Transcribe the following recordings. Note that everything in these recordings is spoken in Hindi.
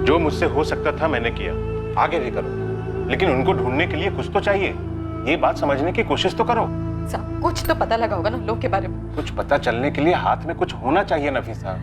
जो मुझसे हो सकता था मैंने किया, आगे भी करो, लेकिन उनको ढूंढने के लिए कुछ तो चाहिए। ये बात समझने की कोशिश तो करो। सब कुछ तो पता लगा होगा ना लोग के बारे में। कुछ पता चलने के लिए हाथ में कुछ होना चाहिए नफीसा।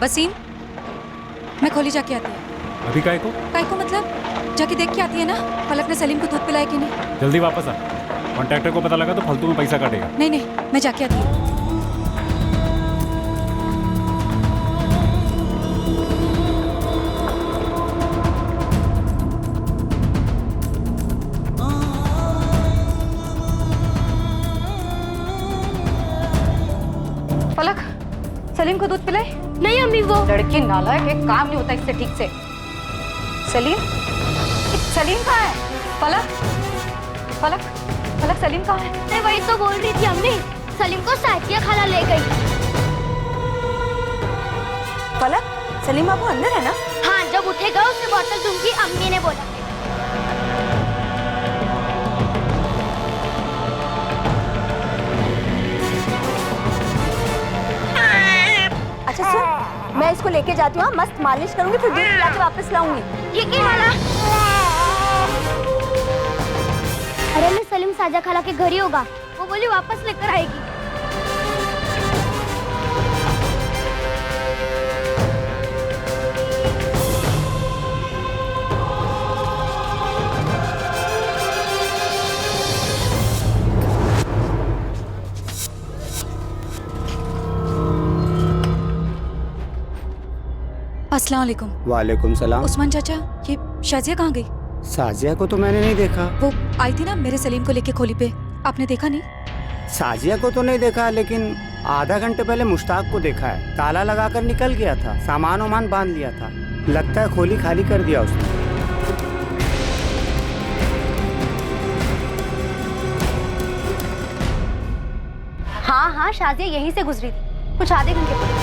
वसीम, मैं खोली जाके आती है। अभी काय को मतलब जाके देख के आती है ना पलक ने सलीम को दूध पिलाया कि नहीं। जल्दी वापस आ, कॉन्ट्रैक्टर को पता लगा तो फालतू में पैसा काटेगा। नहीं, मैं जाके आती हूँ। पलक, सलीम को दूध पिलाए? नहीं अम्मी, वो लड़की नालायक, एक काम नहीं होता इससे ठीक से। सलीम कहाँ है? पलक सलीम कहाँ है? मैं वही तो बोल रही थी अम्मी, सलीम को साथिया खाला ले गई। पलक, सलीम बाबू अंदर है ना? हाँ, जब उठेगा उसे बोतल दूंगी, अम्मी ने बोला। अच्छा सुन, मैं इसको लेके जाती हूँ, मस्त मालिश करूंगी, फिर दूध पिला के वापस लाऊंगी। ये क्या खाला? अरे मैं सलीम साजा खाला के घर ही होगा, वो बोली वापस लेकर आएगी। अस्सलाम वालेकुम। वालेकुम सलाम। उस्मान चाचा, ये शाजिया कहाँ गई? साजिया को तो मैंने नहीं देखा। वो आई थी ना मेरे सलीम को लेके खोली पे, आपने देखा नहीं? साजिया को तो नहीं देखा, लेकिन आधा घंटे पहले मुश्ताक को देखा है। ताला लगाकर निकल गया था, सामान वामान बांध लिया था। लगता है खोली खाली कर दिया उसने। हाँ, शाजिया यहीं से गुजरी थी, कुछ आधे घंटे पहले।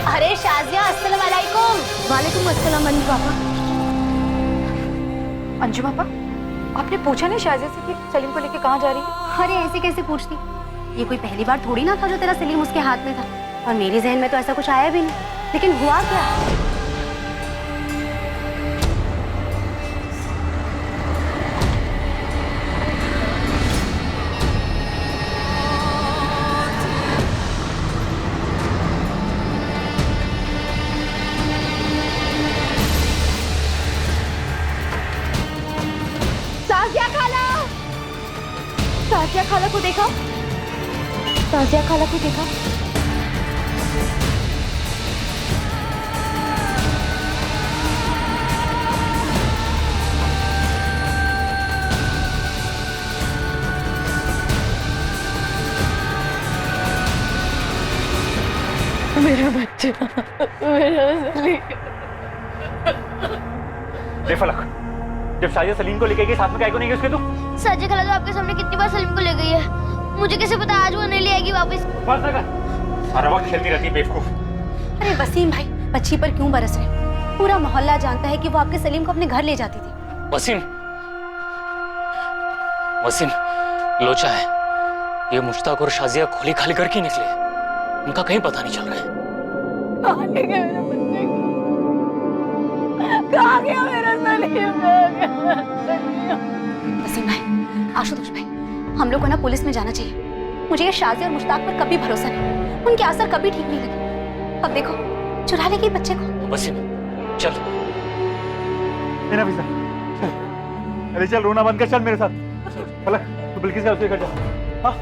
अरे शाजिया, अस्सलाम वालेकुम। वालेकुम अस्सलाम अंजू पापा। अंजू पापा, आपने पूछा नहीं शाजिया से कि सलीम को लेके कहाँ जा रही है? अरे ऐसे कैसे पूछती, ये कोई पहली बार थोड़ी ना था जो तेरा सलीम उसके हाथ में था, और मेरे जहन में तो ऐसा कुछ आया भी नहीं। लेकिन हुआ क्या? साजिया खाला को देखा? साजिया खाला को देखा? मेरा बच्चा, मेरा सलीम। फलक, जब शाजिया सलीम को लेके गई, साथ में काय को नहीं गई उसके? तू साजिया खाला तो आपके सामने कितनी बार सलीम को ले गई है, मुझे कैसे पता आज वो नहीं ले आएगी वापस? सारा वक्त खेलती रहती है बेवकूफ। अरे वसीम भाई, बच्ची पर क्यों बरस रहे? पूरा मोहल्ला जानता है कि वो आपके सलीम को अपने घर ले जाती थी। वसीम लोचा है, ये मुश्ताक और शाजिया खोली खाली करके निकले, उनका कहीं पता नहीं चल रहा है। कहाँ गया मेरा बच्चे? कहाँ गया मेरा सलीम? हम लोग को ना पुलिस में जाना चाहिए। मुझे ये शाजिया और मुश्ताक पर कभी भरोसा नहीं, उनके असर कभी ठीक नहीं लगे। अब देखो चुरा लेगी बच्चे को। वसीम चल। है ना विसा, अरे चल रोना बंद कर, चल मेरे साथ। फलक तू बिल्किस का उसके घर जा। हाँ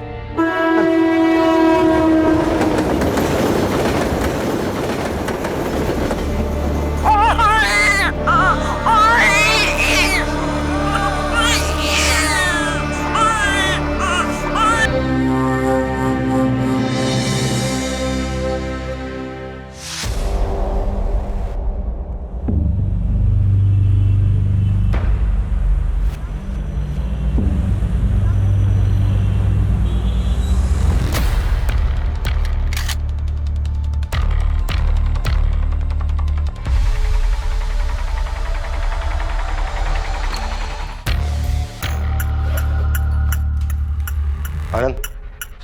आनंद,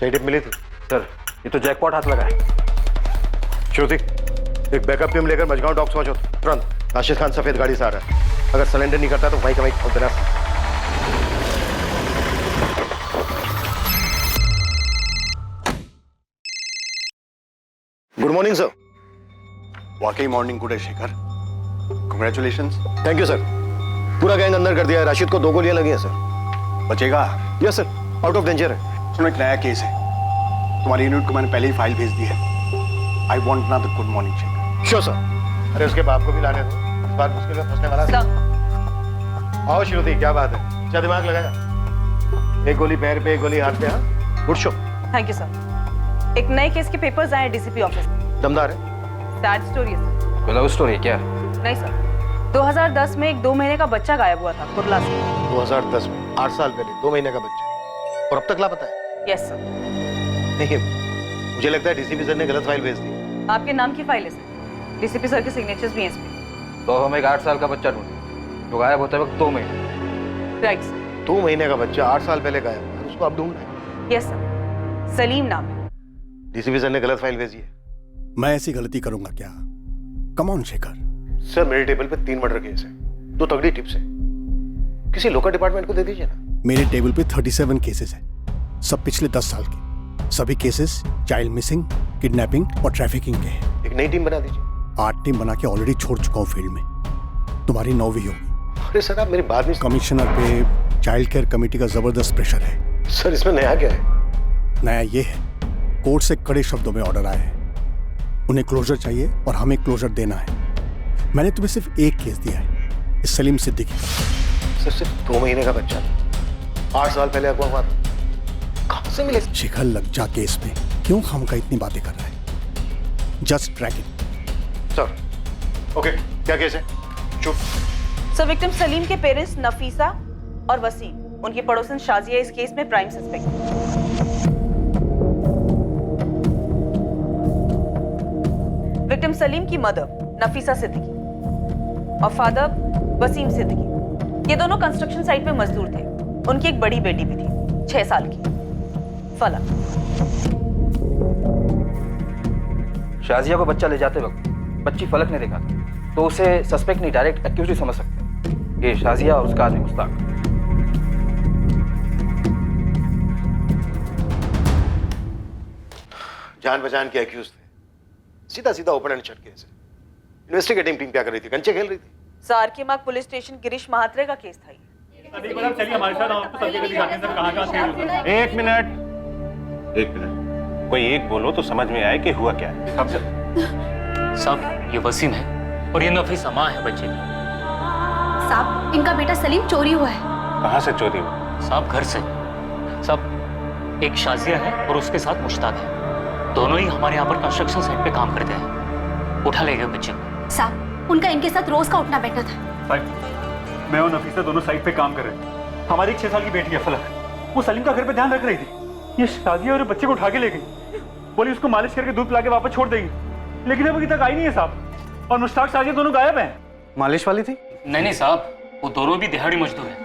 सही टिप मिली थी? सर ये तो जैकपॉट हाथ लगा है। श्रुति, एक बैकअप टीम लेकर मजगांव डॉक्स पहुंचो तुरंत। राशिद खान सफेद गाड़ी से आ रहा है, अगर सरेंडर नहीं करता तो वहीं का वहीं खोल देना। Good morning sir. वाकई मॉर्निंग गुड है Shekhar, congratulations. Thank you sir. पूरा गैंग अंदर कर दिया है, राशिद को 2 गोलियां लगी हैं सर। बचेगा? Yes sir, out of danger है। सुनो, एक नया केस है, तुम्हारी यूनिट को मैंने पहले ही फाइल भेज दी है। I want now good morning Shekhar. Sure sir. अरे उसके बाप को भी लाने दो, इस बार मुश्किल में फंसने वाला है। आओ श्रुति, क्या बात है, क्या दिमाग लगाया? एक गोली पैर पे, एक गोली हाथ पे। हाँ good show. Thank you sir. एक नए केस के पेपर्स आए डीसीपी ऑफिस में। दमदार है। सैड स्टोरी है सर। कोई लव स्टोरी क्या? नहीं सर, 2010 में एक 2 महीने का बच्चा गायब हुआ था कुर्ला से। 2010 में 8 साल पहले 2 महीने का बच्चा, और अब तक लापता है? Yes sir. नहीं, मुझे लगता है डीसीपी सर ने गलत फाइल भेज दी। आपके नाम की फाइल है सर, डीसीपी सर के सिग्नेचर्स भी हैं इसमें। तो हम एक 8 साल का बच्चा ढूंढे जो गायब होते वक्त 2 महीने। Right sir. 2 महीने का बच्चा 8 साल पहले गायब हुआ, उसको अब ढूंढना है। यस सर, सलीम नाम है। डीसीपी सर ने गलत फाइल भेजी है। मैं ऐसी गलती करूंगा क्या? Come on Shekhar. सर मेरे टेबल पे 3 मर्डर केस है, 2 तगड़ी टिप्स है, किसी लोकल डिपार्टमेंट को दे दीजिए ना। मेरे टेबल पे 37 केसेस हैं, सब पिछले 10 साल के। सभी केसेस चाइल्ड मिसिंग, किडनैपिंग और ट्रैफिकिंग के हैं। एक नई टीम बना दीजिए। 8 टीम बना के ऑलरेडी छोड़ चुका हूँ फील्ड में, तुम्हारी 9वीं होगी। अरे सर आप मेरी बात नहीं। कमिश्नर पे चाइल्ड केयर कमेटी का जबरदस्त प्रेशर है। सर इसमें नया क्या है? नया ये है, कोर्ट से कड़े शब्दों में ऑर्डर आया है, उन्हें क्लोजर चाहिए और हमें क्लोजर देना है। मैंने तुम्हें सिर्फ एक केस दिया है, इस सलीम सिद्दीकी। सर सिर्फ 2 महीने का बच्चा, 8 साल पहले अगवा हुआ था, कहां से मिले? शिखर लग जा केस में क्यों खामखा इतनी बातें कर रहा है? Just track it. Sir okay, क्या केस है? चुप। सर विक्टिम सलीम के पेरेंट्स नफीसा और वसीम, उनकी पड़ोसन शाजिया इस केस में प्राइम सस्पेक्ट। विक्टिम सलीम की मदर नफीसा सिद्दीकी और फादर वसीम सिद्दीकी, ये दोनों कंस्ट्रक्शन साइट पे मजदूर थे। उनकी एक बड़ी बेटी भी थी 6 साल की, फलक। शाजिया को बच्चा ले जाते वक्त बच्ची फलक ने देखा था, तो उसे सस्पेक्ट नहीं डायरेक्ट एक्यूज ही समझ सकते। ये शाजिया और उसका आदमी मुश्ताक। जान पहचान के एक्यूज थे, सीधा सीधा ओपन एंड शट केस है। इन्वेस्टिगेटिंग टीम क्या कर रही थी? कंचे खेल रही थी। सार के मार्ग पुलिस स्टेशन गिरीश महात्रे का केस था ये। चलिए हमारे साथ, आपको सब जगह दिखाते हैं सर कहां-कहां। एक मिनट, कोई एक बोलो तो समझ में आए कि हुआ क्या है। साहब ये वसीम है और ये नफीसा मां है बच्चे की। साहब इनका बेटा सलीम चोरी हुआ है। कहाँ से चोरी हुई? साहब घर से। साहब एक शाजिया है और उसके साथ मुश्ताक है, दोनों ही हमारे यहाँ पर कंस्ट्रक्शन साइट पे काम करते हैं। उठा ले गए बच्चे को। साहब उनका इनके साथ रोज का उठना बैठना था। साहब मैं और नफीसा दोनों साइट पे काम कर रहे हैं। हमारी एक 6 साल की बेटी है फलक, वो सलीम का घर पे ध्यान रख रही थी। ये शाजिया और बच्चे को उठा के ले गई, बोली उसको मालिश करके दूध पिला के वापस छोड़ देगी, लेकिन अभी तक आई नहीं है साहब। और मुश्ताक शाजिया दोनों गायब हैं। मालिश वाली थी? नहीं साहब, वो दोनों भी दिहाड़ी मजदूर हैं,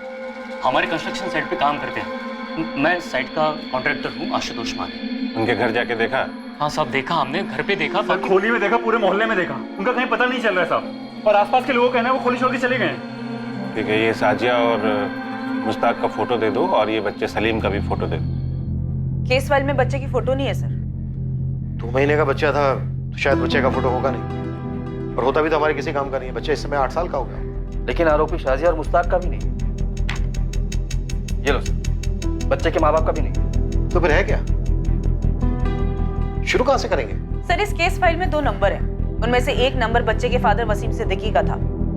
हमारे कंस्ट्रक्शन साइट पे काम करते हैं। मैं साइट का कॉन्ट्रैक्टर हूँ, आशुतोष माने। उनके घर जाके देखा? हाँ साहब देखा, हमने घर पे देखा, खोली में देखा, पूरे मोहल्ले में देखा, उनका कहीं पता नहीं चल रहा है साहब। और आसपास के लोगों का कहना है वो खोली छोड़ के चले गए हैं। ठीक है, ये साजिया और मुश्ताक का फोटो दे दो और ये बच्चे सलीम का भी फोटो दे दो। केस फाइल में बच्चे की फोटो नहीं है सर। 2 महीने का बच्चा था तो शायद बच्चे का फोटो होगा नहीं, और होता भी तो हमारे किसी काम का नहीं है। बच्चा इस समय 8 साल का हो गया। लेकिन आरोपी शाजिया और मुश्ताक का भी नहीं। ये लो सर, बच्चे के माँ बाप का भी नहीं। तो फिर है क्या? शुरू कहां से करेंगे? सर इस केस फाइल में 2 नंबर हैं। उनमें से एक नंबर बच्चे के फादर वसीम सिद्दीकी का था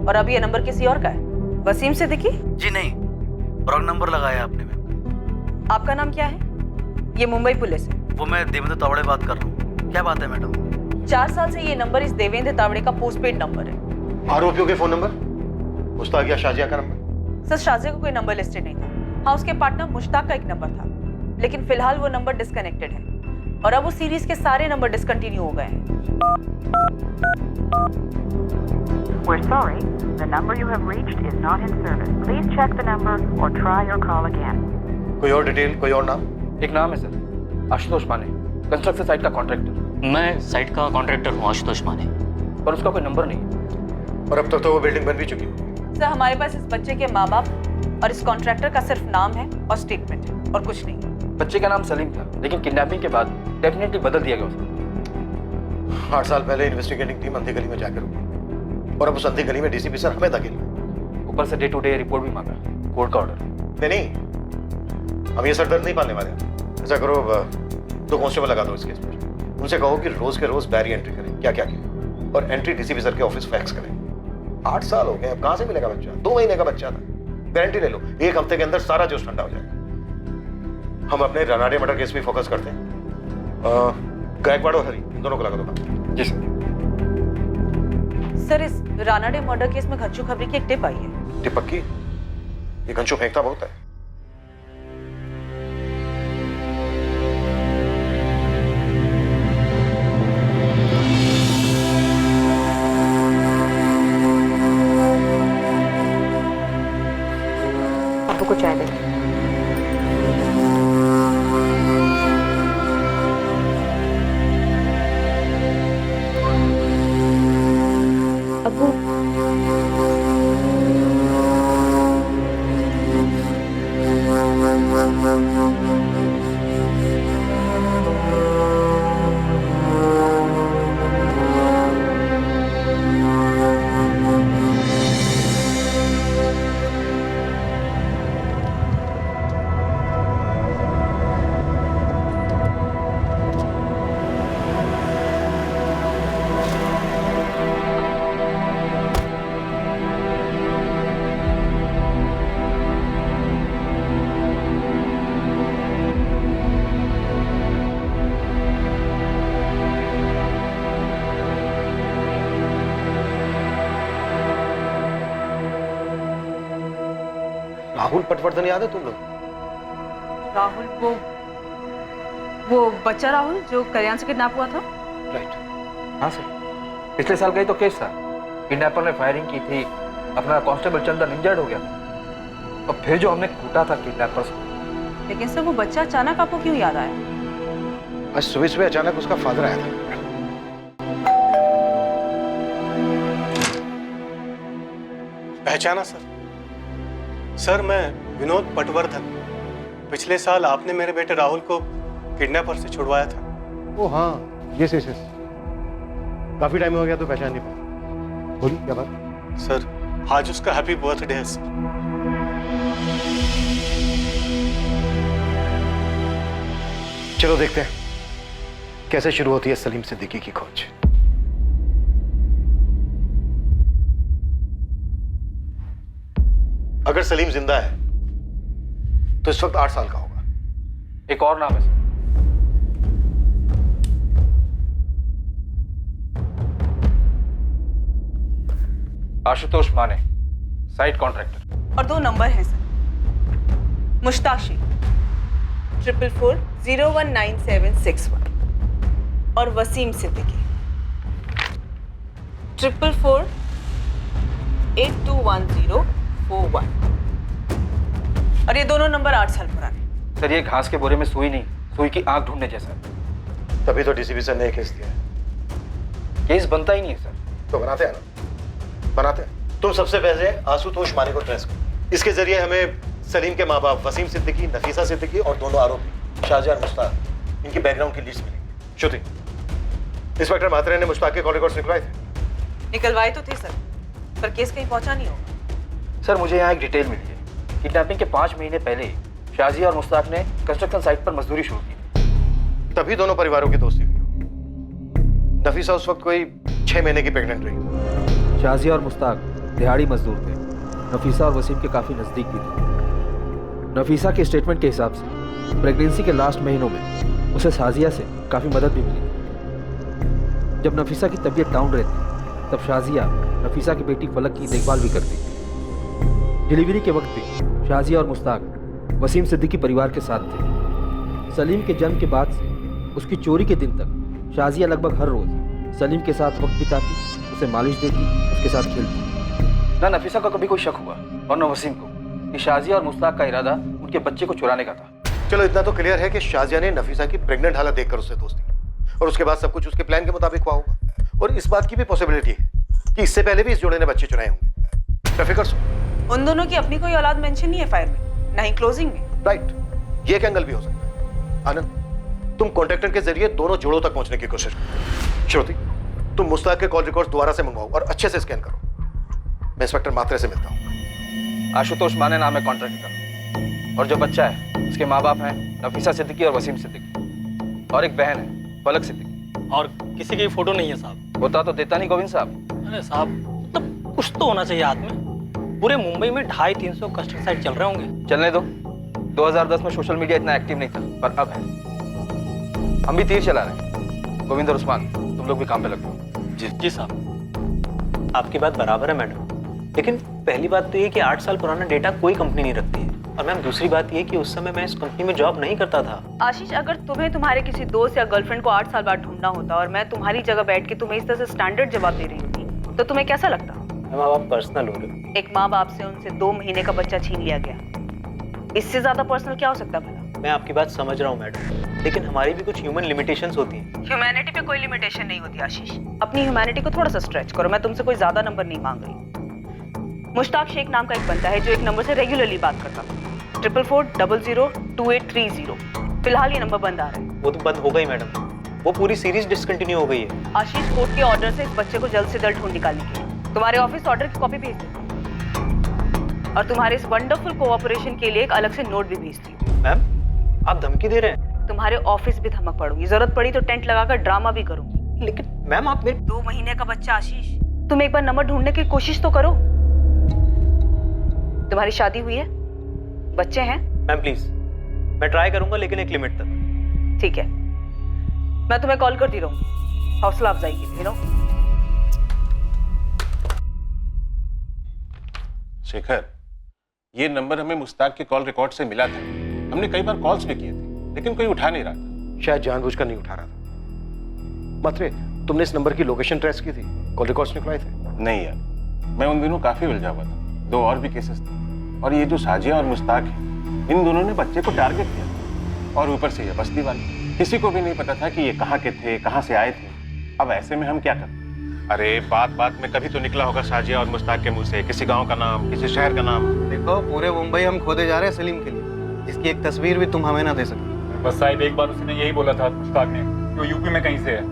और अब ये नंबर किसी और का है। वसीम सिद्दीकी? जी नहीं, रॉन्ग नंबर लगाया आपने मैम। आपका नाम क्या है? ये मुंबई पुलिस है। वो मैं देवेंद्र तावड़े बात कर रहा हूँ। क्या बात है मैडम? 4 साल से ये नंबर इस देवेंद्र तावड़े का पोस्टपेड नंबर है। आरोपियों के फोन नंबर? मुश्ताक या शाजिया का नंबर? सर शाजिया का कोई नंबर लिस्टेड नहीं था। हाँ उसके पार्टनर मुश्ताक का एक नंबर था, लेकिन फिलहाल वो नंबर डिस्कनेक्टेड है और अब उस सीरीज के सारे नंबर डिसकंटिन्यू हो गए हैं। We're sorry, the number you have reached is not in service. Please check the number or try your call again. कोई और डिटेल, कोई और नाम? एक नाम है सर, आशुतोष माने, कंस्ट्रक्शन साइट का कॉन्ट्रैक्टर। मैं साइट का कॉन्ट्रैक्टर हूँ आशुतोष माने। पर उसका कोई नंबर नहीं है। और अब तक तो वो बिल्डिंग बन भी चुकी है। सर हमारे पास इस बच्चे के माँ बाप और इस कॉन्ट्रैक्टर का सिर्फ नाम है और स्टेटमेंट है और कुछ नहीं। बच्चे का नाम सलीम था, लेकिन किडनैपिंग के बाद डेफिनेटली बदल दिया गया उसको। 8 साल पहले इन्वेस्टिगेटिंग टीम अंधी गली में जाकर रुकी और अब उस अंधी गली में डीसीपी सर हमें धकेल। ऊपर से डे टू डे रिपोर्ट भी मांगा, कोर्ट का ऑर्डर। नहीं, हम ये सर दर्द नहीं पालने वाले। ऐसा करो 2 कांस्टेबल लगा दो इस केस पर। उनसे कहो कि रोज के रोज डायरी एंट्री करें, क्या क्या किया, और एंट्री डीसीपी सर के ऑफिस फैक्स करें। 8 साल हो गए, अब कहां से मिलेगा बच्चा? 2 महीने का बच्चा था। गारंटी ले लो 1 हफ्ते के अंदर सारा जोश ठंडा हो जाएगा। हम अपने रानाडे मर्डर केस में फोकस करते हैं। गायकवाड़ और हरी इन दोनों को लगा दो। जी सर। सर इस रानाडे मर्डर केस में घच्चू खबरी की एक टिप आई है। टिप पक्की? ये घंचू फेंकता बहुत है। आपको कुछ चाय दें। राहुल पटवर्धन याद है तुम लोग? राहुल वो बच्चा राहुल जो कल्याण से किडनैप हुआ था? राइट। हाँ सर, पिछले साल का ही तो केस था। किडनैपर ने फायरिंग की थी, अपना कांस्टेबल चंदन इंजर्ड हो गया और फिर जो हमने कूटा था किडनैपर्स को। लेकिन सर वो बच्चा अचानक आपको क्यों याद आया? आज सुबह सुबह अचानक उसका फादर आया था। पहचाना सर? सर मैं विनोद पटवर्धन। पिछले साल आपने मेरे बेटे राहुल को किडनैपर से छुड़वाया था। ओ हाँ, यस यस यस। काफी टाइम हो गया तो पहचान नहीं पाया। बोलिए क्या बात? सर आज उसका हैप्पी बर्थडे है सर। चलो देखते हैं कैसे शुरू होती है सलीम सिद्दीकी की खोज। अगर सलीम जिंदा है तो इस वक्त 8 साल का होगा। एक और नाम है सर, आशुतोष माने, साइट कॉन्ट्रैक्टर। और 2 नंबर हैं सर, मुश्ताक शेख 444019761 और वसीम सिद्दीकी 444821041। और ये दोनों नंबर 8 साल पुराने। सर ये घास के बोरे में सुई नहीं, सुई की आंख ढूंढने जैसा। तभी तो डीसीपी सर ने केस दिया है। केस बनता ही नहीं है सर। तो बनाते हैं ना, बनाते हैं। तुम सबसे पहले आशुतोष माने को ट्रेस करो। इसके जरिए हमें सलीम के माँ बाप वसीम सिद्दीकी, नफीसा सिद्दीकी और दोनों आरोपी शाहजहां और मुश्ताक, इनकी बैकग्राउंड की लिस्ट मिली। श्रुति, इंस्पेक्टर मात्रे ने मुश्ताक के कॉल रिकॉर्ड्स निकलवाए थे? निकलवाए तो थे सर, पर केस कहीं पहुंचा नहीं होगा। सर मुझे यहाँ एक डिटेल मिली है। किडनैपिंग के 5 महीने पहले शाजिया और मुश्ताक ने कंस्ट्रक्शन साइट पर मजदूरी शुरू की। तभी दोनों परिवारों की दोस्ती हुई। नफीसा उस वक्त कोई 6 महीने की प्रेग्नेंट रही। शाजिया और मुश्ताक दिहाड़ी मजदूर थे। नफीसा और वसीम के काफ़ी नज़दीक भी थे। नफीसा के स्टेटमेंट के हिसाब से प्रेगनेंसी के लास्ट महीनों में उसे शाजिया से काफ़ी मदद भी मिली। जब नफीसा की तबीयत डाउन रहती तब शाजिया नफीसा की बेटी फलक की देखभाल भी करती। डिलीवरी के वक्त भी शाजिया और मुश्ताक वसीम सिद्दीकी परिवार के साथ थे। सलीम के जन्म के बाद से उसकी चोरी के दिन तक शाजिया लगभग हर रोज़ सलीम के साथ वक्त बिताती, उसे मालिश देती, उसके साथ खेलती। ना नफीसा को कभी कोई शक हुआ और न वसीम को कि शाजिया और मुश्ताक का इरादा उनके बच्चे को चुराने का था। चलो इतना तो क्लियर है कि शाजिया ने नफीसा की प्रेग्नेंट हालत देखकर उससे दोस्ती की और उसके बाद सब कुछ उसके प्लान के मुताबिक हुआ होगा। और इस बात की भी पॉसिबिलिटी है कि इससे पहले भी इस जोड़े ने बच्चे चुराए होंगे। बेफिक्र सो, उन दोनों की अपनी कोई औलाद मेंशन नहीं है फाइल में, ना ही क्लोजिंग में। राइट, ये एक एंगल भी हो सकता है। आनंद, तुम कॉन्ट्रैक्टर के जरिए दोनों जोड़ों तक पहुंचने की कोशिश करो। श्रुति, तुम मुश्ताक के कॉल रिकॉर्ड्स दोबारा से मंगवाओ और अच्छे से स्कैन करो। मैं इंस्पेक्टर मात्रे से मिलता हूँ। आशुतोष माने नाम है कॉन्ट्रैक्टर, और जो बच्चा है उसके माँ बाप हैं नफीसा सिद्दीकी और वसीम सिद्दीकी, और एक बहन है फलक सिद्दीकी। और किसी की फोटो नहीं है साहब। होता तो देता नहीं गोविंद साहब। अरे साहब, मतलब कुछ तो होना चाहिए हाथ में। पूरे मुंबई में 250-300 कंस्ट्रक्शन साइट चल रहे होंगे। चलने दो, 2010 में सोशल मीडिया इतना एक्टिव नहीं था, पर अब है। हम भी तीर चला रहे हैं। गोविंद और उस्मान, तुम लोग भी काम पे लगो। जी साहब, आपकी बात बराबर है मैडम, लेकिन पहली बात तो ये कि 8 साल पुराना डेटा कोई कंपनी नहीं रखती है, और मैम दूसरी बात ये कि उस समय मैं इस कंपनी में जॉब नहीं करता था। आशीष, अगर तुम्हें तुम्हारे किसी दोस्त या गर्लफ्रेंड को 8 साल बाद ढूंढना होता और मैं तुम्हारी जगह बैठ के तुम्हें इस तरह से स्टैंडर्ड जवाब दे रही होती तो तुम्हें कैसा लगता? मैम आप पर्सनल हो रहे। एक माँ बाप से उनसे 2 महीने का बच्चा छीन लिया गया, इससे ज्यादा पर्सनल क्या हो सकता भला? मैं आपकी बात समझ रहा हूँ मैडम, लेकिन हमारी भी कुछ ह्यूमन लिमिटेशंस होती हैं। ह्यूमैनिटी पे कोई लिमिटेशन नहीं होती आशीष। अपनी ह्यूमैनिटी को थोड़ा सा स्ट्रेच करो। मैं तुमसे कोई ज्यादा नंबर नहीं मांग रही। मुश्ताक शेख नाम का एक बंदा है जो एक नंबर से रेगुलरली बात करता था, 44402830। फिलहाल ये नंबर बंद आ रहा है। वो तो बंद हो गई मैडम, वो पूरी सीरीज डिसकंटिन्यू हो गई है। आशीष, कोर्ट के ऑर्डर से इस बच्चे को जल्द से जल्द ढूंढ निकालने की तुम्हारे ऑफिस ऑर्डर की कॉपी भेज देती और तुम्हारे इस वंडरफुल कोऑपरेशन के लिए एक अलग से नोट भी भेजती हूँ। मैम आप धमकी दे रहे हैं? तुम्हारे ऑफिस भी धमक पड़ूंगी, जरूरत पड़ी तो टेंट लगाकर ड्रामा भी करूंगी। लेकिन मैम आप मेरे 2 महीने का बच्चा आशीष, तुम एक बार नंबर ढूंढने की कोशिश तो करो। तुम्हारी शादी हुई है, बच्चे हैं? मैम प्लीज, मैं ट्राई करूंगा लेकिन एक लिमिट तक। ठीक है, मैं तुम्हें कॉल करती रहूंगी हौसला अफजाई के लिए। शेखर, ये नंबर हमें मुश्ताक के कॉल रिकॉर्ड से मिला था। हमने कई बार कॉल्स भी किए थे, लेकिन कोई उठा नहीं रहा था। शायद जानबूझकर नहीं उठा रहा था। मात्रे, तुमने इस नंबर की लोकेशन ट्रेस की थी, कॉल रिकॉर्ड्स निकलवाए थे? नहीं यार, मैं उन दिनों काफी उलझा हुआ था। 2 और भी केसेस थे, और ये जो शाजिया और मुश्ताक है, इन दोनों ने बच्चे को टारगेट किया, और ऊपर से ये बस्ती वाले। किसी को भी नहीं पता था कि ये कहाँ के थे, कहाँ से आए थे। अब ऐसे में हम क्या करें? अरे बात में कभी तो निकला होगा शाजिया और मुश्ताक के मुंह से किसी गांव का नाम, किसी शहर का नाम। देखो, पूरे मुंबई हम खोदे जा रहे हैं सलीम के लिए, इसकी एक तस्वीर भी तुम हमें ना दे सकते। बस साहिब, एक बार उसने यही बोला था मुश्ताक ने कि वो यूपी में कहीं से है।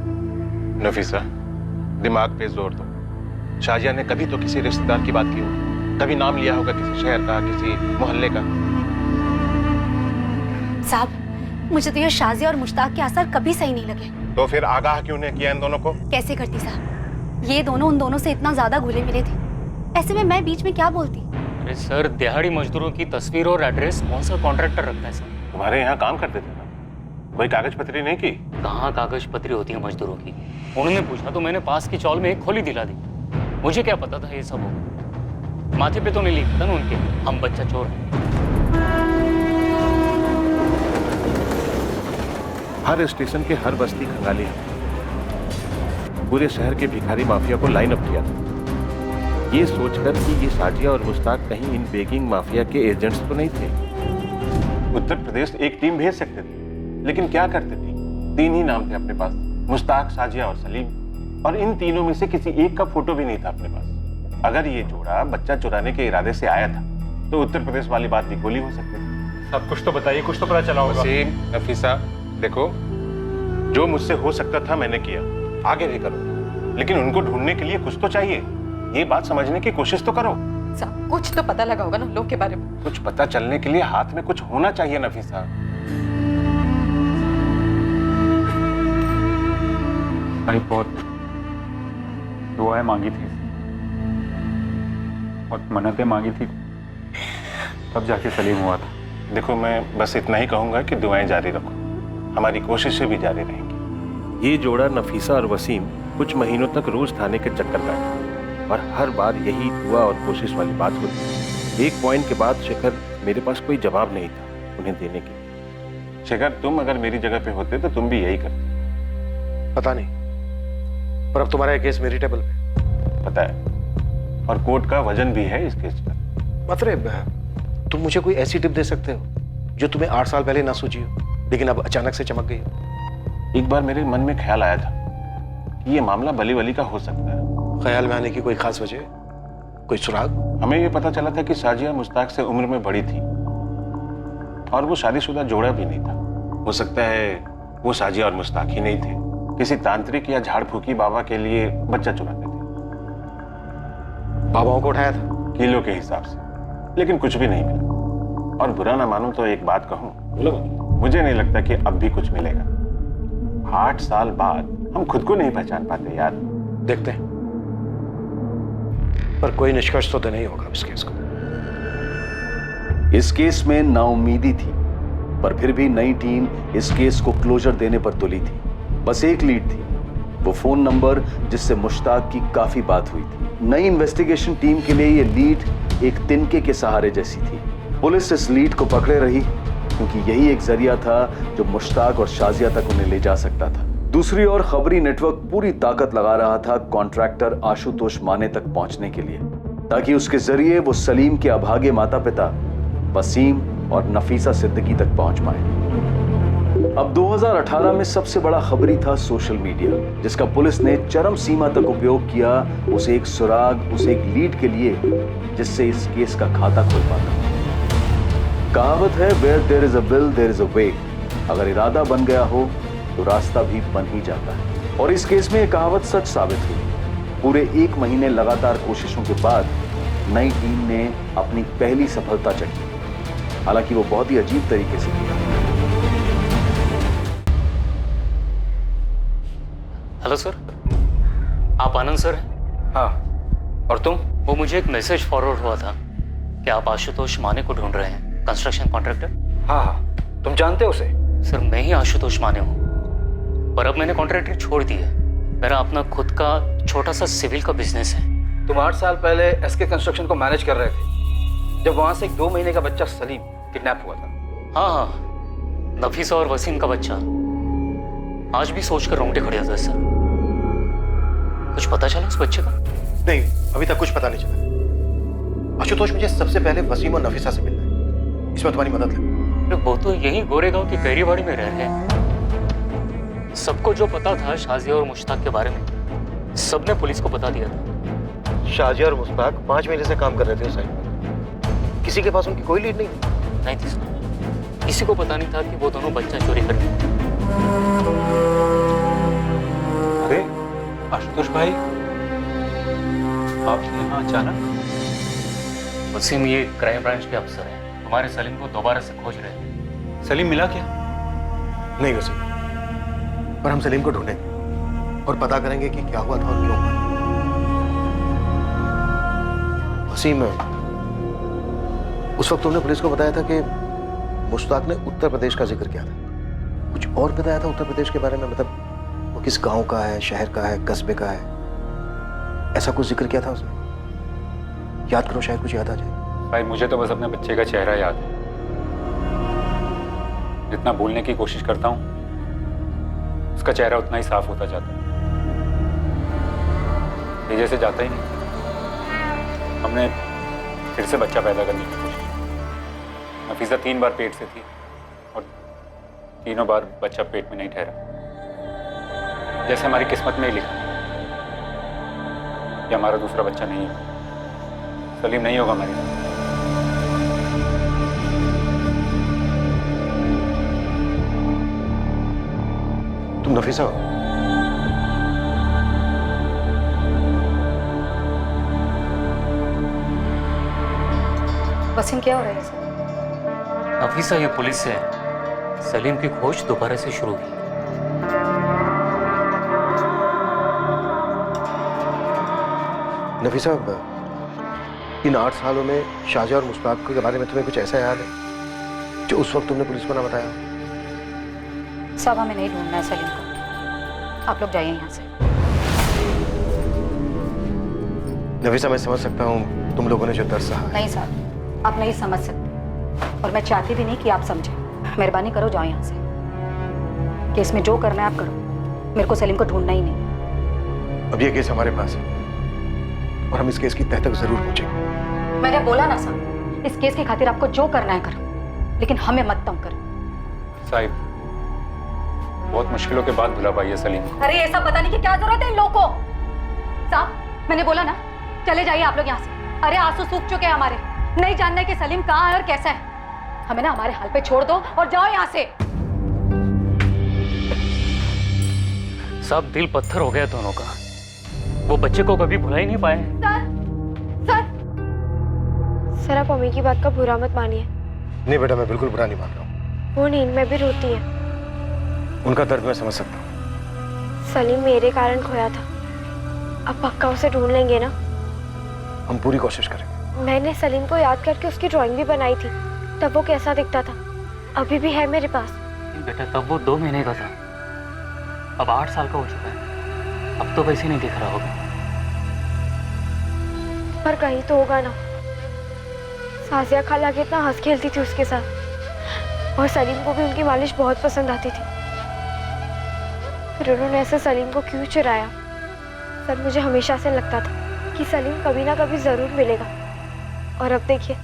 नफीसा, दिमाग पे जोर दो। शाजिया ने कभी तो किसी रिश्तेदार की बात की होगी, कभी नाम लिया होगा किसी शहर का, किसी मोहल्ले का। साहब, मुझे तो ये शाजिया और मुश्ताक के असर कभी सही नहीं लगे। तो फिर आगाह क्यों नहीं किया इन दोनों को? कैसे करती साहब, ये दोनों उन दोनों से इतना ज्यादा घुले मिले थे, ऐसे में मैं बीच में क्या बोलती? अरे सर, दिहाड़ी मजदूरों की तस्वीर और एड्रेस कौन सा कॉन्ट्रैक्टर रखता है सर? तुम्हारे यहाँ काम करते थे ना, कोई कागज पत्री नहीं की? कहाँ कागज पत्री होती है मजदूरों की? उन्होंने पूछा तो मैंने पास की चौल में एक खोली दिला दी। मुझे क्या पता था ये सब होगा। माथे पे तो नहीं लिखा था ना उनके, हम बच्चा चोर हैं। हर स्टेशन के हर बस्ती खंगाली है। पूरे शहर के भिखारी माफिया को लाइन अप किया था, ये सोचकर कि ये शाजिया और मुश्ताक कहीं इन बेगिंग माफिया के एजेंट्स तो नहीं थे। उत्तर प्रदेश एक टीम भेज सकते थे, लेकिन क्या करते थे? 3 ही नाम थे अपने पास, मुश्ताक, शाजिया और सलीम, और इन तीनों में से किसी एक का फोटो भी नहीं था अपने पास। अगर ये जोड़ा बच्चा चुराने के इरादे से आया था तो उत्तर प्रदेश वाली बात भी गोली हो सकती थी। सब कुछ तो बताइए, कुछ तो पता चला होगा। वसीम, नफीसा, देखो जो मुझसे हो सकता था मैंने किया, आगे भी करो, लेकिन उनको ढूंढने के लिए कुछ तो चाहिए। ये बात समझने की कोशिश तो करो। साहब कुछ तो पता लगा होगा ना लोग के बारे में। कुछ पता चलने के लिए हाथ में कुछ होना चाहिए नफीसा। भाई बहुत दुआएं मांगी थी और मन्नतें मांगी थी, तब जाके सलीम हुआ था। देखो मैं बस इतना ही कहूंगा कि दुआएं जारी रखो, हमारी कोशिशें भी जारी रहेंगी। ये जोड़ा नफीसा और वसीम कुछ महीनों तक रोज थाने के चक्कर काटा और हर बार यही दुआ और कोशिश वाली बात होती। एक पॉइंट के बाद शेखर मेरे पास कोई जवाब नहीं था उन्हें देने के। शेखर, तुम अगर मेरी जगह पे होते तो तुम भी यही करते। पता नहीं, पर अब तुम्हारा केस मेरी टेबल पे। पता है, और कोर्ट का वजन भी है इस केस पर। मतलब तुम मुझे कोई ऐसी टिप दे सकते हो जो तुम्हें 8 साल पहले ना सूझी हो, लेकिन अब अचानक से चमक गई हो? एक बार मेरे मन में ख्याल आया था कि ये मामला बली वली का हो सकता है। ख्याल में आने की कोई खास वजह, कोई सुराग? हमें ये पता चला था कि साजिया मुश्ताक से उम्र में बड़ी थी और वो शादीशुदा जोड़ा भी नहीं था। हो सकता है वो साजिया और मुश्ताक ही नहीं थे, किसी तांत्रिक या झाड़ फूकी बाबा के लिए बच्चा चुराते थे। बाबाओं को उठाया था किलो के हिसाब से, लेकिन कुछ भी नहीं मिला। और बुरा ना मानूं तो एक बात कहूं, मुझे नहीं लगता कि अब भी कुछ मिलेगा। 8 साल बाद हम खुद को नहीं पहचान पाते यार। देखते हैं, पर कोई निष्कर्ष तो नहीं होगा इस केस को। इस केस में नाउम्मीदी थी, पर फिर भी नई टीम इस केस को क्लोजर देने पर तुली थी। बस एक लीड थी, वो फोन नंबर जिससे मुश्ताक की काफी बात हुई थी। नई इन्वेस्टिगेशन टीम के लिए ये लीड एक तिनके के सहारे जैसी थी। पुलिस इस लीड को पकड़े रही क्योंकि यही एक जरिया था जो मुश्ताक और शाजिया तक उन्हें ले जा सकता था। दूसरी ओर खबरी नेटवर्क पूरी ताकत लगा रहा था कॉन्ट्रैक्टर आशुतोष माने तक पहुंचने के लिए, ताकि उसके जरिए वो सलीम के अभागे माता पिता वसीम और नफीसा सिद्दीकी तक पहुंच पाए। अब 2018 में सबसे बड़ा खबरी था सोशल मीडिया, जिसका पुलिस ने चरम सीमा तक उपयोग किया उसे एक सुराग, उसे एक लीड के लिए जिससे इस केस का खाता खुल पाता। कहावत है, where there is a will there is a way. अगर इरादा बन गया हो तो रास्ता भी बन ही जाता है, और इस केस में यह कहावत सच साबित हुई। पूरे 1 महीने लगातार कोशिशों के बाद नई टीम ने अपनी पहली सफलता चखी, हालांकि वो बहुत ही अजीब तरीके से किया। हेलो सर, आप आनंद सर हैं? हाँ, और तुम? वो मुझे एक मैसेज फॉरवर्ड हुआ था कि आप आशुतोष माने को ढूंढ रहे हैं, कंस्ट्रक्शन कॉन्ट्रैक्टर। हाँ हाँ, तुम जानते हो उसे? सर मैं ही आशुतोष माने हूँ, पर अब मैंने कॉन्ट्रैक्टर छोड़ दी है। मेरा अपना खुद का छोटा सा सिविल का बिजनेस है। तुम 8 साल पहले एसके कंस्ट्रक्शन को मैनेज कर रहे थे जब वहां से एक 2 महीने का बच्चा सलीम किडनैप हुआ था। हाँ हाँ, नफीसा और वसीम का बच्चा। आज भी सोचकर रोंगटे खड़े होते हैं सर। कुछ पता चला उस बच्चे का? नहीं, अभी तक कुछ पता नहीं चला। आशुतोष, मुझे सबसे पहले वसीम और नफीसा से मिलना है, इसमें तुम्हारी मदद लगे। वो तो यही गोरेगांव की कैरीबाड़ी में रह रहे हैं। सबको जो पता था शाजिया और मुश्ताक के बारे में, सबने पुलिस को बता दिया था। शाजिया और मुश्ताक 5 महीने से काम कर रहे थे उस साइड पर। किसी के पास उनकी कोई लीड नहीं थी? नहीं थी सर, किसी को पता नहीं था कि वो दोनों बच्चा चोरी कर रहे थे। अरे आशुतोष भाई, आप यहाँ अचानक? वसीम ये क्राइम ब्रांच के अफसर हैं, हमारे सलीम को दोबारा से खोज रहे हैं। सलीम मिला क्या? नहीं वसीम, पर हम सलीम को ढूंढेंगे और पता करेंगे कि क्या हुआ था और क्यों हुआ। वसीम, उस वक्त तुमने पुलिस को बताया था कि मुश्ताक ने उत्तर प्रदेश का जिक्र किया था। कुछ और बताया था उत्तर प्रदेश के बारे में? मतलब वो किस गांव का है, शहर का है, कस्बे का है, ऐसा कुछ जिक्र किया था उसने? याद करो, शायद कुछ याद आ जाए। भाई मुझे तो बस अपने बच्चे का चेहरा याद है। जितना भूलने की कोशिश करता हूँ उसका चेहरा उतना ही साफ होता जाता है। ये जैसे जाता ही नहीं। हमने फिर से बच्चा पैदा करने की कोशिश की। नफीसा 3 बार पेट से थी और तीनों बार बच्चा पेट में नहीं ठहरा। जैसे हमारी किस्मत में ही लिखा कि हमारा दूसरा बच्चा नहीं है। सलीम नहीं होगा हमारी। नफीसा, वसीम क्या हो रहा है सर? नफीसा, ये पुलिस से सलीम की खोज दोबारा से शुरू की। नफीसा, इन 8 सालों में शाहजहां और मुश्ताक के बारे में तुम्हें कुछ ऐसा याद है जो उस वक्त तुमने पुलिस को ना बताया? साहब हमें नहीं ढूंढना है सलीम को, आप लोग जाइए यहाँ से। नफीसा, मैं समझ सकता हूँ तुम लोगों ने जो दर्द सहा है। नहीं साहब, आप नहीं समझ सकते और मैं चाहती भी नहीं कि आप समझें। मेहरबानी करो, जाओ यहाँ से। केस में जो करना है आप करो, मेरे को सलीम को ढूंढना ही नहीं। अब ये केस हमारे पास है और हम इस केस की तह तक जरूर पहुंचेंगे। मैंने बोला ना साहब, इस केस की खातिर आपको जो करना है करो, लेकिन हमें मत तंग करो। साहिब, बहुत मुश्किलों के बाद बुला पाई है सलीम। अरे ये सब बताने की क्या जरूरत है इन लोगों को? साहब मैंने बोला ना, चले जाइए आप लोग यहाँ से। अरे आंसू सूख चुके हैं हमारे, नहीं जानना है कि सलीम कहाँ है और कैसा है। हमें ना हमारे हाल पे छोड़ दो और जाओ यहाँ से। सब दिल पत्थर हो गया दोनों का। वो बच्चे को कभी भुला ही नहीं पाए। सर आप अम्मी की बात का बुरा मत मानिए। नहीं बेटा, मैं बिल्कुल बुरा नहीं मान रहा हूँ। वो नींद में भी रोती है। उनका दर्द मैं समझ सकता हूँ। सलीम मेरे कारण खोया था, अब पक्का उसे ढूंढ लेंगे ना? हम पूरी कोशिश करेंगे। मैंने सलीम को याद करके उसकी ड्राइंग भी बनाई थी, तब वो कैसा दिखता था, अभी भी है मेरे पास। बेटा तब वो 2 महीने का था, अब 8 साल का हो चुका है। अब तो वैसे नहीं दिख रहा होगा। पर कहीं तो होगा ना। साजिया खाला कितना हंस खेलती थी उसके साथ और सलीम को भी उनकी मालिश बहुत पसंद आती थी। फिर उन्होंने ऐसे सलीम को क्यों चुराया? सर मुझे हमेशा से लगता था कि सलीम कभी ना कभी जरूर मिलेगा, और अब देखिए,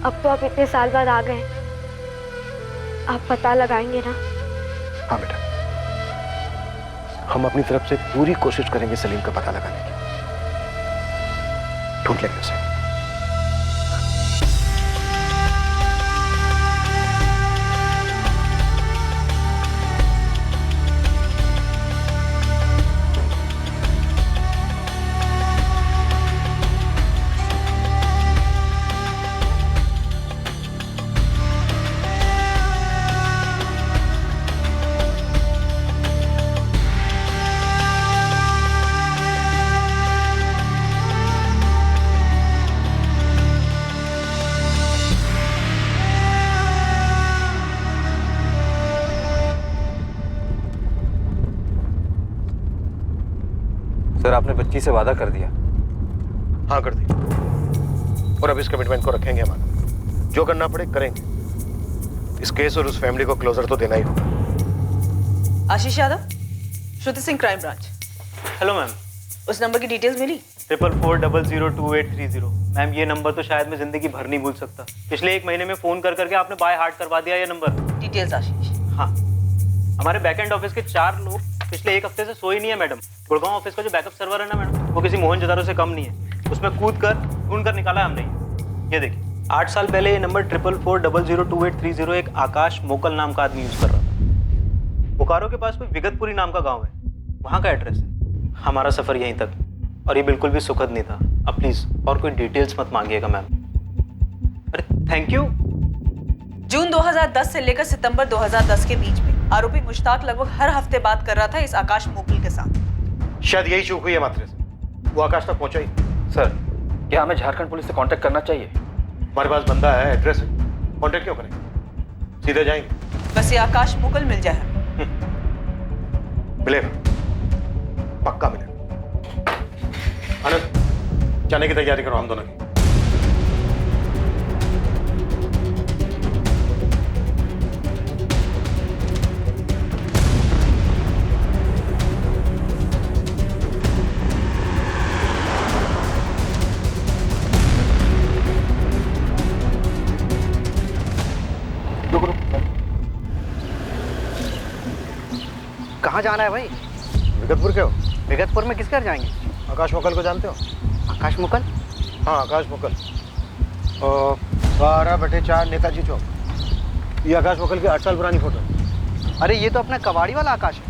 अब तो आप इतने साल बाद आ गए, आप पता लगाएंगे ना? हाँ बेटा, हम अपनी तरफ से पूरी कोशिश करेंगे सलीम का पता लगाने की। ढूंढ लेंगे उसे। सर आपने बच्ची से वादा कर दिया? हाँ कर दिया, और अब इस कमिटमेंट को रखेंगे हमारा। जो करना पड़े करेंगे। इस केस और उस फैमिली को क्लोजर तो देना ही होगा। Ashish Yadav, Shruti Singh, crime branch. Hello ma'am. उस नंबर की डिटेल्स मिली? 4440022830। मैम ये नंबर तो शायद मैं जिंदगी भर नहीं भूल सकता। पिछले 1 महीने में फोन कर करके आपने बाय हार्ट करवा दिया ये नंबर। डिटेल्स आशीष? हाँ, हमारे बैकएंड ऑफिस के 4 लोग पिछले 1 हफ्ते से सोए नहीं है मैडम। गुड़गांव ऑफिस का जो बैकअप सर्वर है ना मैडम, वो किसी मोहनजोदारो से कम नहीं है। उसमें कूद कर ढूंढ कर निकाला हमने। ये देखिए, 8 साल पहले ये नंबर 4440022830 एक आकाश मोकल नाम का आदमी यूज कर रहा था। बोकारो के पास कोई विगतपुरी नाम का गाँव है, वहाँ का एड्रेस है। हमारा सफर यहीं तक, और ये बिल्कुल भी सुखद नहीं था। अब प्लीज और कोई डिटेल्स मत मांगिएगा मैम। अरे थैंक यू। जून 2010 से लेकर सितंबर 2010 के बीच में आरोपी मुश्ताक लगभग हर हफ्ते बात कर रहा था इस आकाश मोकल के साथ। शायद यही चूक हुई है मात्रे से, वो आकाश तक पहुंचा ही। सर क्या हमें झारखंड पुलिस से कांटेक्ट करना चाहिए? हमारे पास बंदा है, एड्रेस है, कांटेक्ट क्यों करेंगे? सीधे जाएंगे। बस ये आकाश मोकल मिल जाए। मिलेगा, पक्का मिलेगा। आनंद, जाने की तैयारी करो हम दोनों की। कहाँ जाना है भाई? विगतपुर के हो? विगतपुर में किस घर जाएंगे? आकाश मुकल को जानते हो? आकाश मुकल? हाँ आकाश मुकल, 12/4 नेताजी चौक। ये आकाश मुकल की 8 साल पुरानी फोटो। अरे ये तो अपना कबाड़ी वाला आकाश है।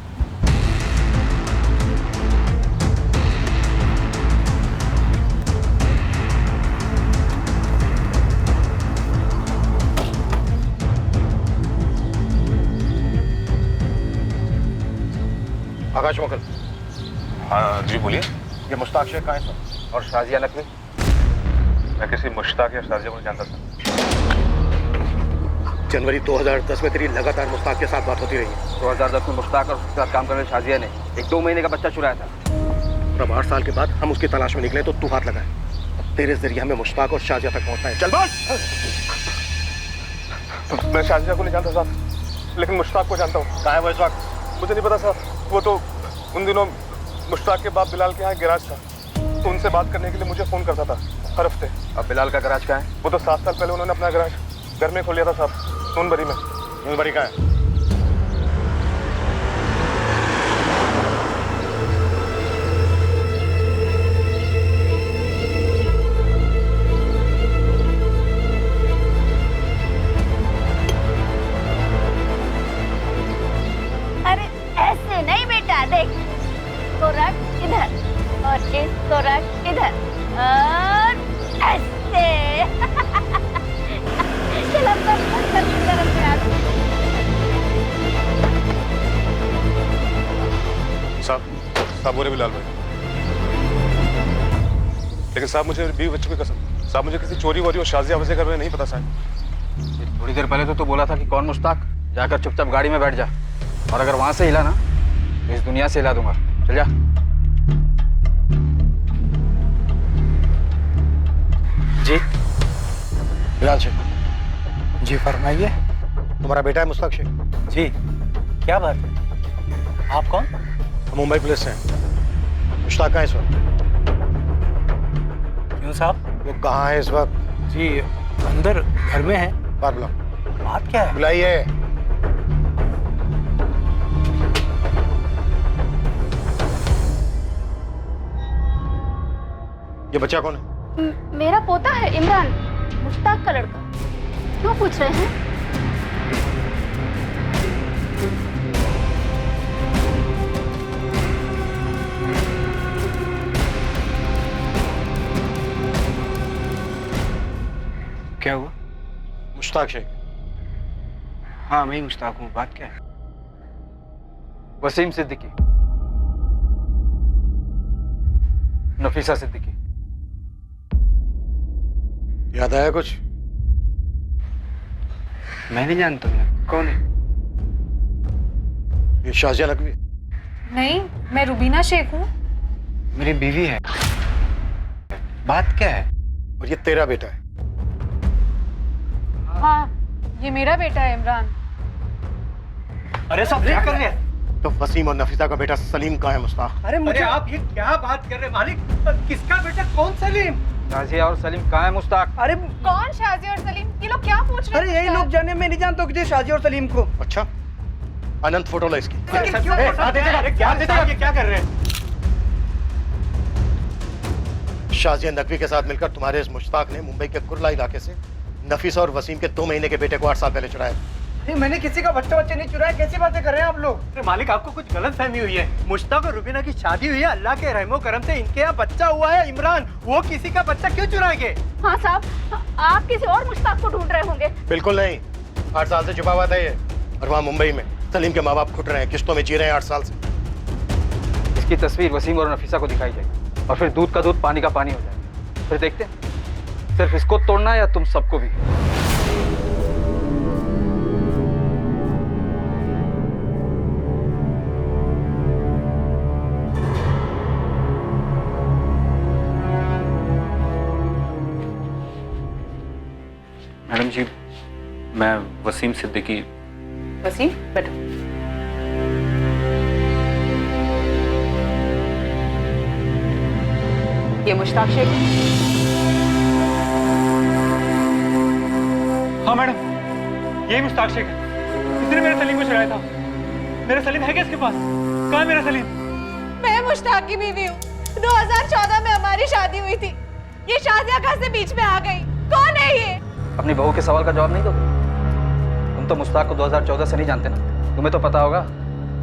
कहाँ शौकत? हाँ जी बोलिए। ये मुश्ताक शेख कहाँ है सर? और शाजिया नकवी? मैं किसी मुश्ताक या शाजिया को नहीं जानता सर। जनवरी 2010 में तेरी लगातार मुश्ताक के साथ बात होती रही है। 2010 में मुश्ताक और उसके साथ काम करने शाजिया ने एक 2 महीने का बच्चा चुराया था। और अब 8 साल के बाद हम उसकी तलाश में निकले तो तू हाथ लगाए। अब तेरे जरिए हमें मुश्ताक और शाजिया तक पहुंचना है। चल बात। मैं शाजिया को नहीं जानता साहब, लेकिन मुश्ताक को जानता हूँ। कहाँ है वो इस वक्त? मुझे नहीं पता साहब, वो तो उन दिनों मुश्ताक के बाप बिलाल के यहाँ गैराज था, तो उनसे बात करने के लिए मुझे फोन करता था हर हफ्ते। अब बिलाल का गैराज कहाँ है? वो तो 7 साल पहले उन्होंने अपना गैराज घर में खोल लिया था साहब, नूनबरी में। नूनबरी कहाँ है? अरे ऐसे नहीं बेटा, देख इसको रख इधर और इसको रख इधर और ऐसे। चल अब तो गरम करा दो। साहब बोले बिलाल भाई, लेकिन साहब मुझे बीवी बच्चों की कसम, साहब मुझे किसी चोरी वोरी और शाजिया वजह का नहीं पता साहब। थोड़ी देर पहले तो तू बोला था कि कौन मुश्ताक, जाकर चुपचाप गाड़ी में बैठ जा, और अगर वहां से हिला ना तो इस दुनिया से हिला दूंगा। चल जा। जी बिलाल शेख। जी फरमाइए। तुम्हारा बेटा है मुश्ताक शेख? जी क्या बात है, आप कौन? मुंबई पुलिस से। मुश्ताक कहाँ है इस वक्त? क्यों साहब? वो कहाँ है इस वक्त? जी अंदर घर में है। बाहर बुलाओ। बात क्या है? बुलाइए। ये बच्चा कौन है? मेरा पोता है इमरान, मुश्ताक का लड़का। क्यों पूछ रहे हैं? क्या हुआ? मुश्ताक शेख। हाँ मैं ही मुश्ताक हूँ, बात क्या है? वसीम सिद्दीकी, नफीसा सिद्दीकी। याद आया कुछ? मैं नहीं जानता हूँ, कौन है? ये शाजिया नकवी। नहीं, मैं रुबीना शेख हूँ। मेरी बीवी है। बात क्या है? और ये तेरा बेटा है? हाँ, ये मेरा बेटा है इमरान। अरे सब क्या कर रहे हैं? तो वसीम और नफीसा का बेटा सलीम कहाँ है मुश्ताक? अरे मुझे आप ये क्या बात कर रहे हैं मालिक? किसका बेटा? कौन सलीम? शाजिया और सलीम कहाँ है मुश्ताक? अरे कौन शाजिया और सलीम? ये लोग क्या पूछ रहे हैं? अरे यही लोग जाने, मैं नहीं जानता किसी शाजिया और सलीम को। अच्छा, अनंत फोटो ला इसकी। क्या कर रहे हैं? शाजिया नकवी के साथ मिलकर तुम्हारे इस मुश्ताक ने मुंबई के कुर्ला इलाके से नफीसा और वसीम के 2 महीने के बेटे को 8 साल पहले चुराया। मैंने किसी का बच्चा नहीं चुराया, कैसी बातें कर रहे हैं आप लोग? अरे मालिक आपको कुछ गलत फहमी हुई है। मुश्ताक और रुबीना की शादी हुई है, अल्लाह के रहमो करम से इनके यहाँ बच्चा हुआ है इमरान। वो किसी का बच्चा क्यों चुराएंगे? हाँ साहब, आप किसी और मुश्ताक को ढूंढ रहे होंगे। बिल्कुल नहीं, 8 साल से छुपा हुआ था ये। और वहाँ मुंबई में सलीम के माँ बाप घुट रहे हैं, किश्तों में जी रहे हैं 8 साल से। इसकी तस्वीर वसीम और नफीसा को दिखाई जाएगी, और फिर दूध का दूध पानी का पानी हो जाएगा। फिर देखते हैं सिर्फ इसको तोड़ना या तुम सबको भी। मैडम जी, मैं वसीम सिद्दीकी। वसीम, बैठो। ये मुश्ताक शेख। हाँ मैडम, यही मुश्ताक शेख है। इसने मेरे सलीम को चुराया था। मेरा सलीम है क्या इसके पास? कहाँ है मेरा सलीम? मैं मुश्ताक की बीवी हूँ। 2014 में हमारी शादी हुई थी। ये शाजिया कहाँ से बीच में आ गई? कौन है ये? अपनी बहू के सवाल का जवाब नहीं दोगे? तुम तो मुश्ताक को 2014 से नहीं जानते ना, तुम्हें तो पता होगा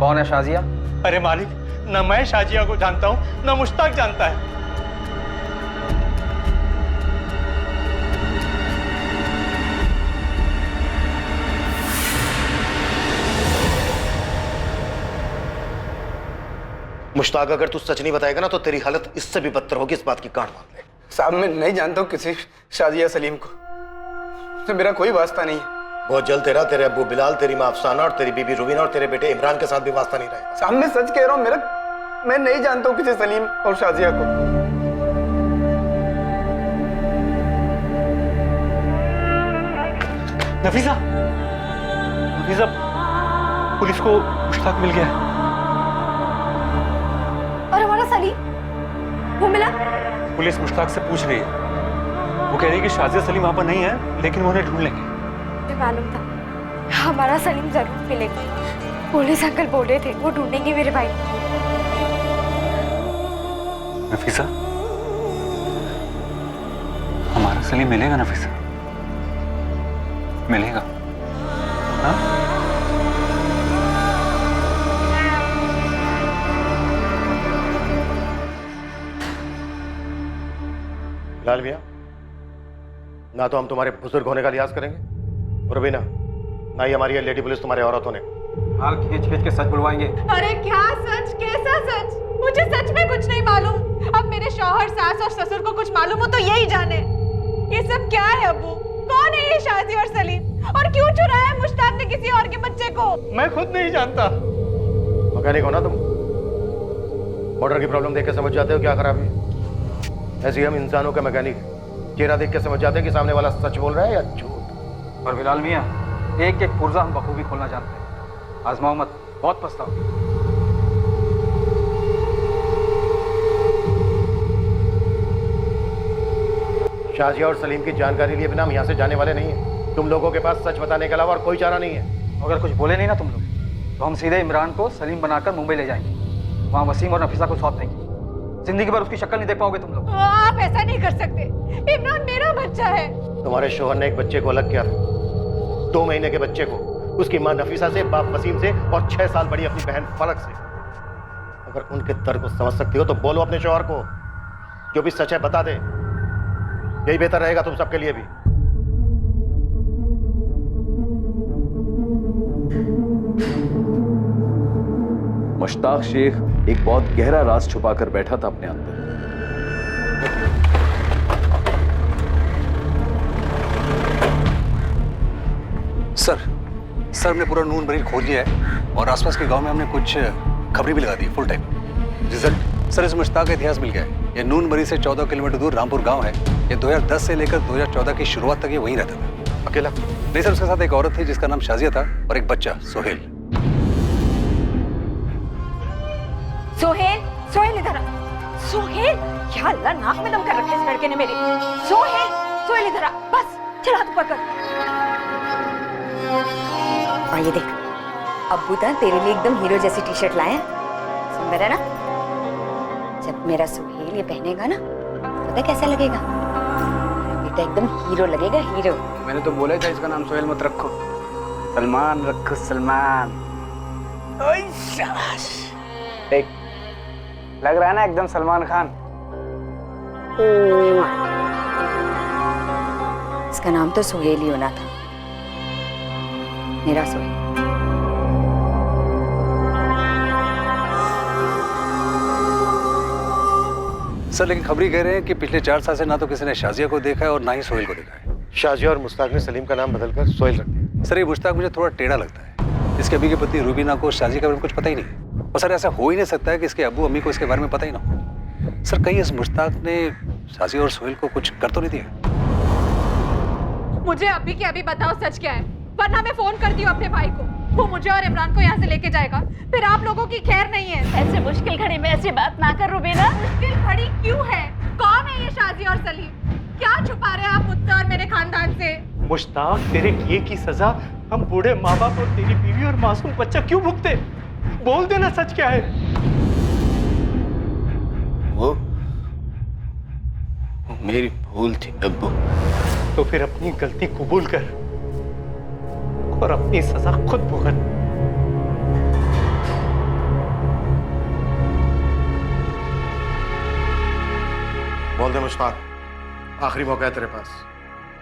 कौन है शाजिया। अरे मालिक, न मैं शाजिया को जानता हूँ न मुश्ताक जानता है। मुश्ताक, अगर तू सच नहीं बताएगा ना तो तेरी हालत इससे भी बदतर होगी, इस बात की गांठ बांध ले। साहब मैं नहीं जानता हूँ किसी शाजिया सलीम को, तो मेरा कोई वास्ता नहीं है। बहुत जल्द तेरे अब्बू बिलाल, तेरी माँ अफसाना और तेरी बीबी रुबीना और तेरे बेटे इमरान के साथ भी वास्ता नहीं रहेगा। साहब मैं सच कह रहा हूँ, मैं नहीं जानता हूँ किसी सलीम और शाजिया को। नफीसा, नफीसा, पुलिस को मुश्ताक मिल गया। और हमारा सलीम वो मिला? पुलिस मुश्ताक से पूछ रही है। वो कह रही है कि शाजिया सलीम वहां पर नहीं है, लेकिन वो उन्हें ढूंढ लेंगे। मुझे मालूम था हमारा सलीम जरूर मिलेगा। पुलिस अंकल बोल रहे थे वो ढूंढेंगे मेरे भाई। नफीसा, हमारा सलीम मिलेगा नफीसा, मिलेगा। हाँ? लाल मियां, ना तो हम तुम्हारे बुजुर्ग होने का लिहाज करेंगे और बिना ना ही हमारी लेडी पुलिस तुम्हारे औरत होने का। हाल खींच खींच के सच बुलवाएंगे। अरे क्या सच, कैसा सच? मुझे सच में कुछ नहीं मालूम। अब मेरे शौहर, सास और ससुर को कुछ मालूम हो तो यही जाने। ये सब क्या है अब्बू? कौन है ये शाजी और सलीम? और क्यों चुराया है मुश्ताक ने किसी और के बच्चे को? मैं खुद नहीं जानता। मैकेनिक हो ना तुम? मोटर की प्रॉब्लम देख के समझ जाते हो क्या खराबी है। ऐसे ही हम इंसानों का मैकेनिक चेहरा देख के समझ जाते हैं कि सामने वाला सच बोल रहा है या झूठ। और बिलाल मियां, एक एक पुर्जा हम बखूबी खोलना जानते हैं। आजमाओ मत, बहुत पछताओगे। शाजिया और सलीम की जानकारी लिए बिना हम यहाँ से जाने वाले नहीं हैं। तुम लोगों के पास सच बताने के अलावा और कोई चारा नहीं है। अगर कुछ बोले नहीं ना तुम लोग तो हम सीधे इमरान को सलीम बनाकर मुंबई ले जाएंगे। वहाँ वसीम और नफीसा को सौंप देंगे। जिंदगी भर उसकी शक्ल नहीं देख पाओगे तुम लोग। आप ऐसा नहीं कर सकते। इमरान मेरा बच्चा है। तुम्हारे शोहर ने एक बच्चे को अलग किया था, 2 महीने के बच्चे को, उसकी माँ नफीसा से, बाप वसीम से और 6 साल बड़ी अपनी बहन फलक से। अगर उनके दर्द को समझ सकती हो तो बोलो अपने शोहर को, जो भी सच है बता दे। यही बेहतर रहेगा तुम सबके लिए भी। मुश्ताक शेख एक बहुत गहरा राज छुपाकर बैठा था अपने अंदर। सर हमने पूरा नून मरीज खोज लिया है और आसपास के गांव में हमने कुछ खबरें भी लगा दी फुल टाइम। रिजल्ट सर, इस मुश्ताक का इतिहास मिल गया है। ये नून मरीज से 14 किलोमीटर दूर रामपुर गांव है। ये 2010 से लेकर 2014 की शुरुआत तक ये वहीं रहता था। अकेला? नहीं सर, उसके साथ एक औरत थी जिसका नाम शाजिया था और एक बच्चा सोहेल। सोहेल इधर आ। सोहेल, क्या अल्लाह नाक में दम कर रखा है इस लड़के ने मेरे। सोहेल इधर आ, बस चल हाथ ऊपर कर। और ये देख, अब्बू तो तेरे लिए एकदम हीरो जैसी टी शर्ट लाए हैं। सुंदर है ना? जब मेरा सोहेल ये पहनेगा ना, पता कैसा लगेगा? मेरा बेटा एकदम हीरो लगेगा, हीरो। मैंने तो बोला था इसका नाम सोहेल मत रखो, सलमान रखो, सलमान। ओए शाबाश, देख लग रहा है ना एकदम सलमान खान। इसका नाम तो सोहेल ही होना था, मेरा सोहेल। सर लेकिन खबरी कह रहे हैं कि पिछले 4 साल से ना तो किसी ने शाजिया को देखा है और ना ही सोहेल को देखा है। शाजिया और मुश्ताक ने सलीम का नाम बदलकर सोहेल रख दिया। सर ये मुश्ताक मुझे थोड़ा टेढ़ा लगता है। इसके अभी की पत्नी रूबीना को शाजिया के बारे में कुछ पता ही नहीं। और सर ऐसा हो ही नहीं सकता है कि इसके अब्बू अम्मी को इसके बारे में पता ही ना हो। सर कहीं इस मुश्ताक ने शाजिया और सोहेल को कुछ कर तो नहीं दिया? मुझे अभी के अभी बताओ सच क्या है, वरना मैं फोन करती हूँ अपने भाई को। वो मुझे और इमरान को यहाँ से लेके जाएगा, फिर आप लोगों की खैर नहीं है। ऐसे मुश्किल घड़ी में ऐसी बात ना कर रुबीना। मुश्किल घड़ी क्यों है? कौन है ये शाजी और सलीम? क्या छुपा रहे हैं आप मुझसे और मेरे खानदान से? मुश्ताक, तेरे किए की सजा हम बूढ़े माँ बाप और तेरी बीवी और मासूम बच्चा क्यों भुगते? बोल देना सच क्या है। वो मेरी भूल थी अब्बू। तो फिर अपनी गलती कबूल कर और अपनी सजा खुद भुगत। बोल दे मुश्ताक, आखिरी मौका है तेरे पास,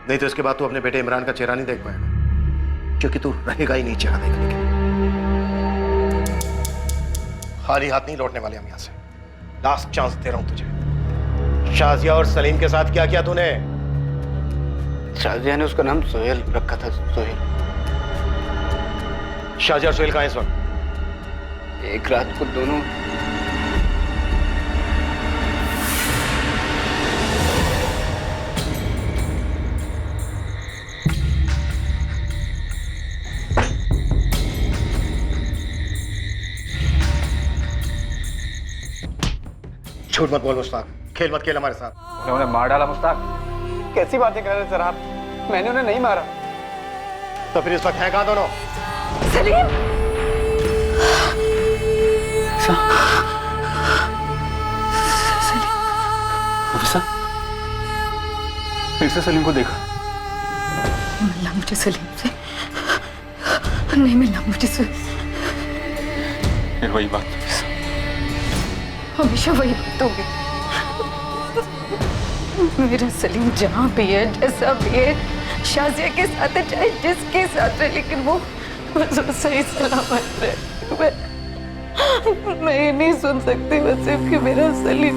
नहीं तो इसके बाद तू अपने बेटे इमरान का चेहरा नहीं देख पाएगा, क्योंकि तू रहेगा ही नहीं चेहरा देखने के लिए। खाली हाथ नहीं लौटने वाले हम यहाँ से। लास्ट चांस दे रहा हूं तुझे। शाजिया और सलीम के साथ क्या किया तूने? शाजिया ने उसका नाम सोहेल रखा था, सोहेल। शाजिया और सोहेल कहाँ हैं इस वक्त? एक रात को दोनों झूठ मत बोल मुश्ताक, खेल मत खेल हमारे साथ। उन्होंने मार डाला मुश्ताक। कैसी बातें कर रहे हैं सर आप? मैंने उन्हें नहीं मारा। तो फिर इस वक्त हैं कहाँ दोनों? सलीम! ऑफिसर, फिर से सलीम को देखा? मिलना मुझे सलीम से नहीं, मिलना मुझे से। फिर वही बात, हमेशा वही बात होगी। मेरा सलीम जहाँ भी है, जैसा भी है, शाजिया के साथ है, चाहे जिसके साथ है, लेकिन वो सही सलामत है। मैं ये नहीं सुन सकती बस कि मेरा सलीम